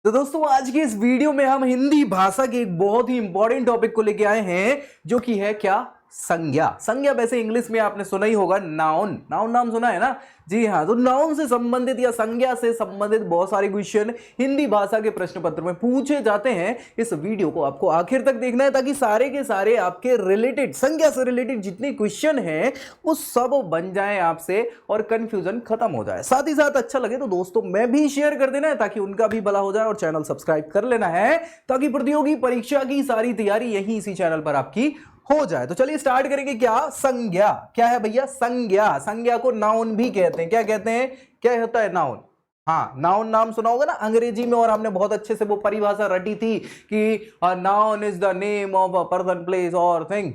तो दोस्तों आज की इस वीडियो में हम हिंदी भाषा के एक बहुत ही इंपॉर्टेंट टॉपिक को लेके आए हैं जो कि है क्या, संज्ञा। संज्ञा वैसे इंग्लिश में आपने सुना ही होगा, नाउन। नाउन नाम सुना है ना? जी हाँ। तो नाउन से संबंधित या संज्ञा से संबंधित बहुत सारे क्वेश्चन हिंदी भाषा के प्रश्न पत्र में पूछे जाते हैं। इस वीडियो को आपको आखिर तक देखना है ताकि सारे के सारे आपके रिलेटेड, संज्ञा से रिलेटेड जितने क्वेश्चन हैं वो सब बन जाए आपसे और कंफ्यूजन खत्म हो जाए। साथ ही साथ अच्छा लगे तो दोस्तों में भी शेयर कर देना है ताकि उनका भी भला हो जाए, और चैनल सब्सक्राइब कर लेना है ताकि प्रतियोगी परीक्षा की सारी तैयारी यही इसी चैनल पर आपकी हो जाए। तो चलिए स्टार्ट करेंगे। क्या संज्ञा, क्या है भैया? संज्ञा। संज्ञा को नाउन भी कहते हैं। क्या कहते हैं? क्या होता है नाउन? हाँ, नाउन नाम सुना होगा ना अंग्रेजी में, और हमने बहुत अच्छे से वो परिभाषा रटी थी कि noun is the name of a person, place और थिंग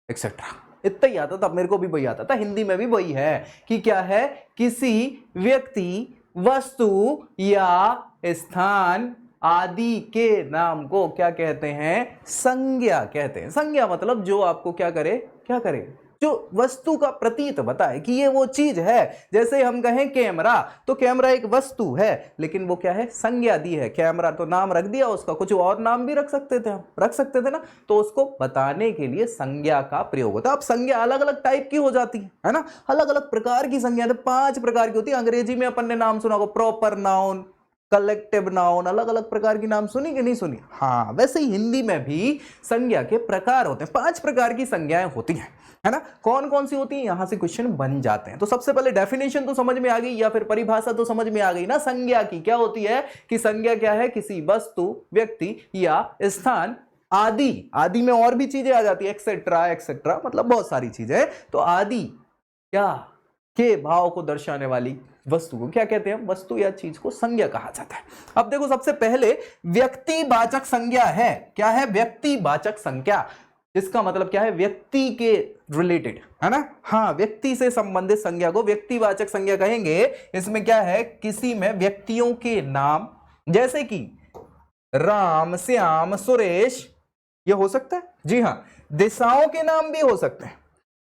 एक्सेट्रा। इतना ही आता था, मेरे को भी वही आता था। हिंदी में भी वही है कि क्या है, किसी व्यक्ति, वस्तु या स्थान आदि के नाम को क्या कहते हैं? संज्ञा कहते हैं। संज्ञा मतलब जो आपको क्या करे, क्या करे, जो वस्तु का प्रतीत बताए कि ये वो चीज है। जैसे हम कहें कैमरा, तो कैमरा एक वस्तु है, लेकिन वो क्या है? संज्ञा दी है। कैमरा तो नाम रख दिया, उसका कुछ और नाम भी रख सकते थे, हम रख सकते थे ना। तो उसको बताने के लिए संज्ञा का प्रयोग होता है। अब संज्ञा अलग अलग टाइप की हो जाती है ना, अलग अलग प्रकार की संज्ञा। तो 5 प्रकार की होती है। अंग्रेजी में अपन ने नाम सुना होगा, प्रॉपर नाउन, कलेक्टिव नाउन, अलग अलग प्रकार की नाम सुनी कि नहीं सुनी? हाँ, वैसे ही हिंदी में भी संज्ञा के प्रकार होते हैं। 5 प्रकार की संज्ञाएं होती हैं, है ना। कौन कौन सी होती है, यहां से क्वेश्चन बन जाते हैं। तो सबसे पहले डेफिनेशन तो समझ में आ गई, या फिर परिभाषा तो समझ में आ गई ना संज्ञा की। क्या होती है कि संज्ञा क्या है? किसी वस्तु, व्यक्ति या स्थान आदि, आदि में और भी चीजें आ जाती है, एक्सेट्रा एक्सेट्रा, मतलब बहुत सारी चीजें। तो आदि क्या के भाव को दर्शाने वाली वस्तु को क्या कहते हैं? वस्तु या चीज को संज्ञा कहा जाता है। अब देखो, सबसे पहले व्यक्तिवाचक संज्ञा है। क्या है? व्यक्तिवाचक संज्ञा, जिसका मतलब क्या है? व्यक्ति के रिलेटेड, है ना। हाँ, व्यक्ति से संबंधित संज्ञा को व्यक्तिवाचक संज्ञा कहेंगे। इसमें क्या है? किसी में व्यक्तियों के नाम, जैसे कि राम, श्याम, सुरेश, ये हो सकता है। जी हाँ, दिशाओं के नाम भी हो सकते हैं,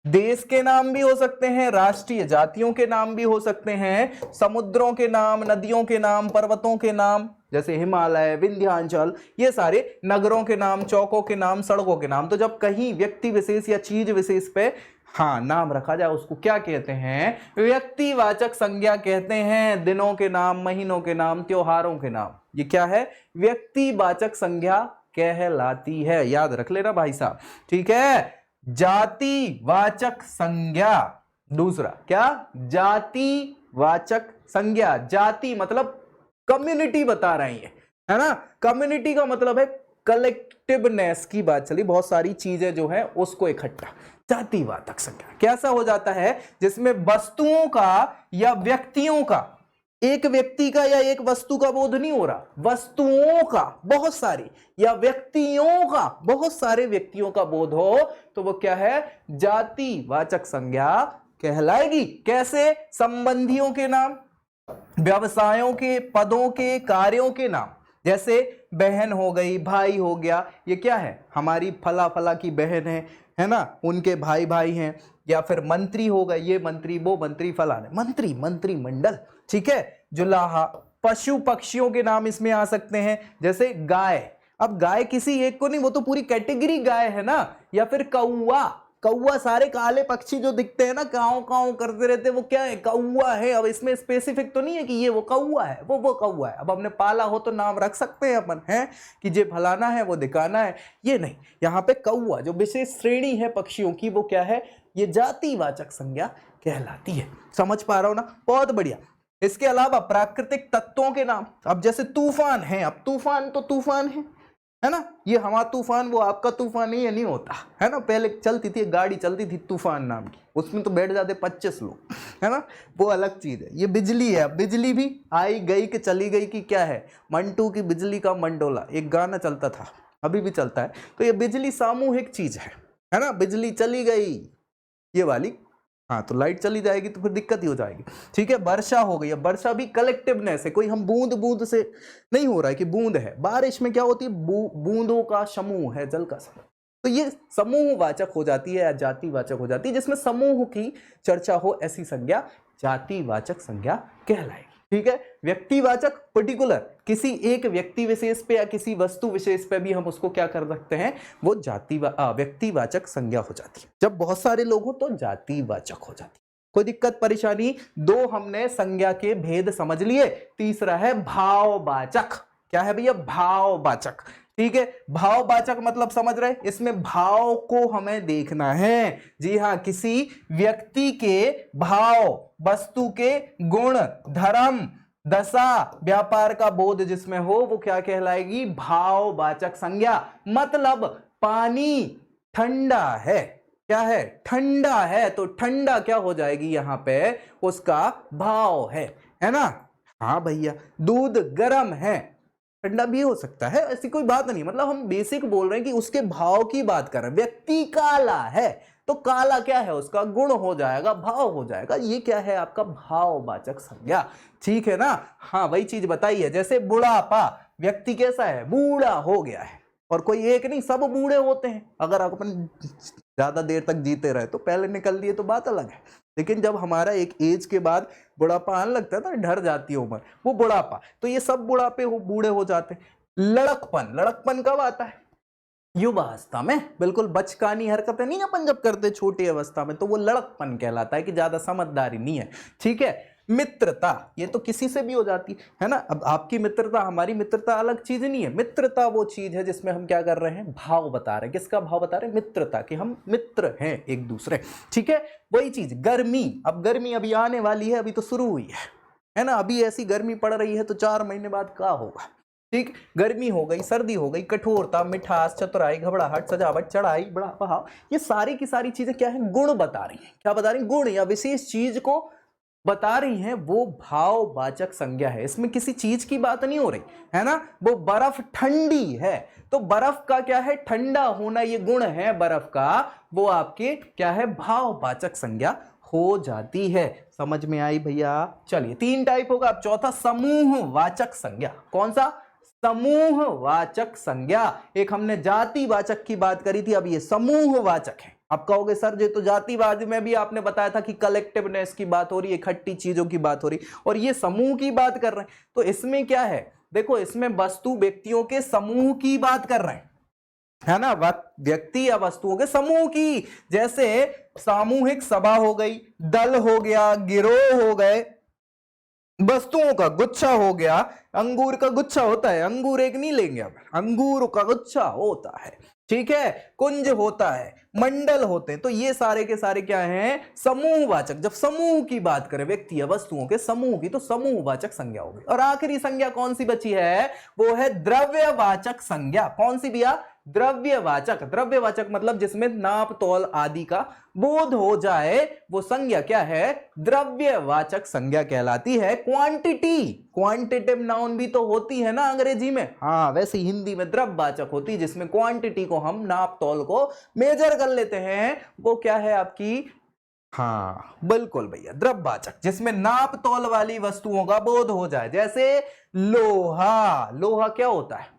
देश के नाम भी हो सकते हैं, राष्ट्रीय जातियों के नाम भी हो सकते हैं, समुद्रों के नाम, नदियों के नाम, पर्वतों के नाम जैसे हिमालय, विंध्याचल, ये सारे नगरों के नाम, चौकों के नाम, सड़कों के नाम। तो जब कहीं व्यक्ति विशेष या चीज विशेष पे हाँ नाम रखा जाए, उसको क्या कहते हैं? व्यक्तिवाचक संज्ञा कहते हैं। दिनों के नाम, महीनों के नाम, त्योहारों के नाम, ये क्या है? व्यक्तिवाचक संज्ञा कहलाती है। याद रख लेना भाई साहब, ठीक है। जातिवाचक संज्ञा दूसरा। क्या? जातिवाचक संज्ञा। जाति मतलब कम्युनिटी बता रही है ना। कम्युनिटी का मतलब है कलेक्टिवनेस की बात चली, बहुत सारी चीजें जो है उसको इकट्ठा। जातिवाचक संज्ञा कैसा हो जाता है? जिसमें वस्तुओं का या व्यक्तियों का, एक व्यक्ति का या एक वस्तु का बोध नहीं हो रहा, वस्तुओं का बहुत सारी, या व्यक्तियों का बहुत सारे व्यक्तियों का बोध हो, तो वो क्या है? जातिवाचक संज्ञा कहलाएगी। कैसे? संबंधियों के नाम, व्यवसायों के, पदों के, कार्यों के नाम। जैसे बहन हो गई, भाई हो गया, ये क्या है? हमारी फला फला की बहन है ना, उनके भाई भाई हैं। या फिर मंत्री हो गए, ये मंत्री, वो मंत्री, फलाने मंत्री, मंत्रिमंडल, ठीक है। जुलाहा, पशु पक्षियों के नाम इसमें आ सकते हैं, जैसे गाय। अब गाय किसी एक को नहीं, वो तो पूरी कैटेगरी गाय है ना। या फिर कौवा, कौवा सारे काले पक्षी जो दिखते हैं ना, काऊ काऊ करते रहते हैं, वो क्या है? कौवा है। अब इसमें स्पेसिफिक तो नहीं है कि ये वो कौवा है, वो कौवा है। अब हमने पाला हो तो नाम रख सकते हैं अपन, है कि जे फलाना है, वो दिखाना है, ये नहीं। यहाँ पे कौवा जो विशेष श्रेणी है पक्षियों की, वो क्या है? ये जातिवाचक संज्ञा कहलाती है। समझ पा रहा हो ना? बहुत बढ़िया। इसके अलावा प्राकृतिक तत्वों के नाम, अब जैसे तूफान है, अब तूफान तो तूफान है ना। ये हमारा तूफान, वो आपका तूफान, ये नहीं होता है ना। पहले चलती थी गाड़ी, चलती थी तूफान नाम की, उसमें तो बैठ जाते 25 लोग, है ना, वो अलग चीज है। ये बिजली है, बिजली भी आई गई कि चली गई की क्या है? मंटू की बिजली का मंडोला, एक गाना चलता था, अभी भी चलता है। तो ये बिजली सामूहिक चीज है ना। बिजली चली गई, ये वाली, हाँ, तो लाइट चली जाएगी तो फिर दिक्कत ही हो जाएगी, ठीक है। वर्षा हो गई, अब वर्षा भी कलेक्टिवनेस है, कोई हम बूंद बूंद से नहीं हो रहा है कि बूंद है। बारिश में क्या होती है? बूंदों का समूह है, जल का समूह। तो ये समूहवाचक हो जाती है या जातिवाचक हो जाती है। जिसमें समूह की चर्चा हो, ऐसी संज्ञा जातिवाचक संज्ञा कहलाएगी। ठीक है। व्यक्तिवाचक पर्टिकुलर, किसी एक व्यक्ति विशेष पे या किसी वस्तु विशेष पे भी हम उसको क्या कर सकते हैं, वो व्यक्तिवाचक संज्ञा हो जाती है। जब बहुत सारे लोग हो तो जातिवाचक हो जाती है। कोई दिक्कत परेशानी? दो हमने संज्ञा के भेद समझ लिए। तीसरा है भाववाचक। क्या है भैया? भाववाचक। ठीक है, भाववाचक मतलब समझ रहे, इसमें भाव को हमें देखना है। जी हाँ, किसी व्यक्ति के भाव, वस्तु के गुण, धर्म, दशा, व्यापार का बोध जिसमें हो वो क्या कहलाएगी? भाववाचक संज्ञा। मतलब पानी ठंडा है, क्या है? ठंडा है, तो ठंडा क्या हो जाएगी यहां पे? उसका भाव है ना? हाँ भैया, दूध गर्म है, ठंडा भी हो सकता है, ऐसी कोई बात नहीं। मतलब हम बेसिक बोल रहे हैं कि उसके भाव की बात कर रहे हैं। व्यक्ति काला है तो काला क्या है? उसका गुण हो जाएगा, भाव हो जाएगा। ये क्या है? आपका भाववाचक संज्ञा। ठीक है ना? हाँ, वही चीज बताई है। जैसे बुढ़ापा, व्यक्ति कैसा है? बूढ़ा हो गया है। और कोई एक नहीं, सब बूढ़े होते हैं। अगर अपन ज्यादा देर तक जीते रहे तो पहले निकल दिए तो बात अलग है, लेकिन जब हमारा एक एज के बाद बुढ़ापा आने लगता है ना, ढर जाती है उम्र, वो बुढ़ापा। तो ये सब बुढ़ापे बूढ़े हो जाते हैं। लड़कपन, लड़कपन कब आता है? युवावस्था में। बिल्कुल बचकानी हरकतें नहीं अपन जब करते छोटी अवस्था में, तो वो लड़कपन कहलाता है कि ज्यादा समझदारी नहीं है। ठीक है। मित्रता, ये तो किसी से भी हो जाती है ना। अब आपकी मित्रता, हमारी मित्रता अलग चीज नहीं है। मित्रता वो चीज है जिसमें हम क्या कर रहे हैं? भाव बता रहे हैं। किसका भाव बता रहे हैं? मित्रता, कि हम मित्र हैं एक दूसरे। ठीक है। वही चीज गर्मी, अब गर्मी अभी आने वाली है, अभी तो शुरू हुई है ना। अभी ऐसी गर्मी पड़ रही है तो 4 महीने बाद क्या होगा? ठीक, गर्मी हो गई, सर्दी हो गई, कठोरता, मिठास, चतुराई, घबराहट, सजावट, चढ़ाई, बड़ा भाव, ये सारी की सारी चीजें क्या है? गुण बता रही हैं। क्या बता रही हैं? गुण या विशेष चीज को बता रही हैं। वो भाववाचक संज्ञा है। इसमें किसी चीज की बात नहीं हो रही है ना। वो बर्फ ठंडी है तो बर्फ का क्या है? ठंडा होना, ये गुण है बर्फ का, वो आपके क्या है? भाववाचक संज्ञा हो जाती है। समझ में आई भैया? चलिए, 3 टाइप होगा। अब चौथा, समूहवाचक संज्ञा। कौन सा? समूहवाचक संज्ञा। एक हमने जातिवाचक की बात करी थी, अब ये समूहवाचक है। आप कहोगे सर ये तो जातिवाद में भी आपने बताया था कि कलेक्टिवनेस की बात हो रही है, इकट्ठी चीजों की बात हो रही, और ये समूह की बात कर रहे हैं। तो इसमें क्या है? देखो, इसमें वस्तु व्यक्तियों के समूह की बात कर रहे हैं, है ना। व्यक्ति या वस्तुओं के समूह की। जैसे सामूहिक सभा हो गई, दल हो गया, गिरोह हो गए, वस्तुओं का गुच्छा हो गया। अंगूर का गुच्छा होता है, अंगूर एक नहीं लेंगे अब, अंगूर का गुच्छा होता है। ठीक है। कुंज होता है, मंडल होते हैं। तो ये सारे के सारे क्या हैं? समूहवाचक। जब समूह की बात करें, व्यक्ति या वस्तुओं के समूह की, तो समूहवाचक संज्ञा होगी। और आखिरी संज्ञा कौन सी बची है? वो है द्रव्यवाचक संज्ञा। कौन सी भैया? द्रव्यवाचक। द्रव्यवाचक मतलब जिसमें नाप तौल आदि का बोध हो जाए, वो संज्ञा क्या है? द्रव्यवाचक संज्ञा कहलाती है। क्वांटिटी, क्वांटिटिव नाउन भी तो होती है ना अंग्रेजी में। हाँ, वैसे हिंदी में द्रव्यवाचक होती है, जिसमें क्वांटिटी को हम नाप तौल को मेजर कर लेते हैं। वो क्या है आपकी? हाँ बिल्कुल भैया, द्रव्यवाचक, जिसमें नाप तौल वाली वस्तुओं का बोध हो जाए। जैसे लोहा, लोहा क्या होता है?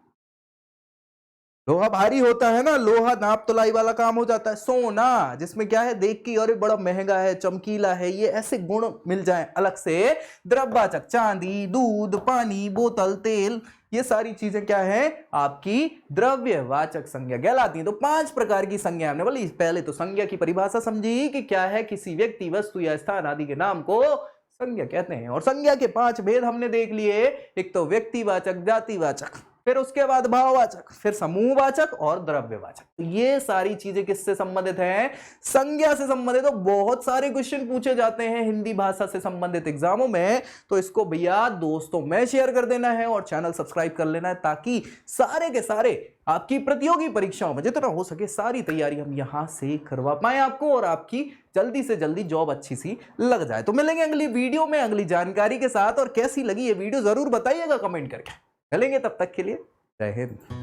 लोहा भारी होता है ना, लोहा नाप तोलाई वाला काम हो जाता है। सोना, जिसमें क्या है? देख की और बड़ा महंगा है, चमकीला है, ये ऐसे गुण मिल जाए अलग से। द्रव्यवाचक, चांदी, दूध, पानी, बोतल, तेल, ये सारी चीजें क्या है? आपकी द्रव्यवाचक संज्ञा कहलाती हैं। तो 5 प्रकार की संज्ञा हमने बोली। पहले तो संज्ञा की परिभाषा समझी कि क्या है? किसी व्यक्ति, वस्तु या स्थान आदि के नाम को संज्ञा कहते हैं। और संज्ञा के 5 भेद हमने देख लिए। एक तो व्यक्तिवाचक, जातिवाचक, फिर उसके बाद भाववाचक, फिर समूहवाचक और द्रव्यवाचक। तो ये सारी चीजें किससे संबंधित हैं? संज्ञा से संबंधित। तो बहुत सारे क्वेश्चन पूछे जाते हैं हिंदी भाषा से संबंधित एग्जामों में। तो इसको भैया दोस्तों में शेयर कर देना है और चैनल सब्सक्राइब कर लेना है, ताकि सारे के सारे आपकी प्रतियोगी परीक्षाओं में जितना हो सके सारी तैयारी हम यहां से करवा पाए आपको, और आपकी जल्दी से जल्दी जॉब अच्छी सी लग जाए। तो मिलेंगे अगली वीडियो में अगली जानकारी के साथ। और कैसी लगी ये वीडियो जरूर बताइएगा कमेंट करके। चलेंगे, तब तक के लिए जय हिंद।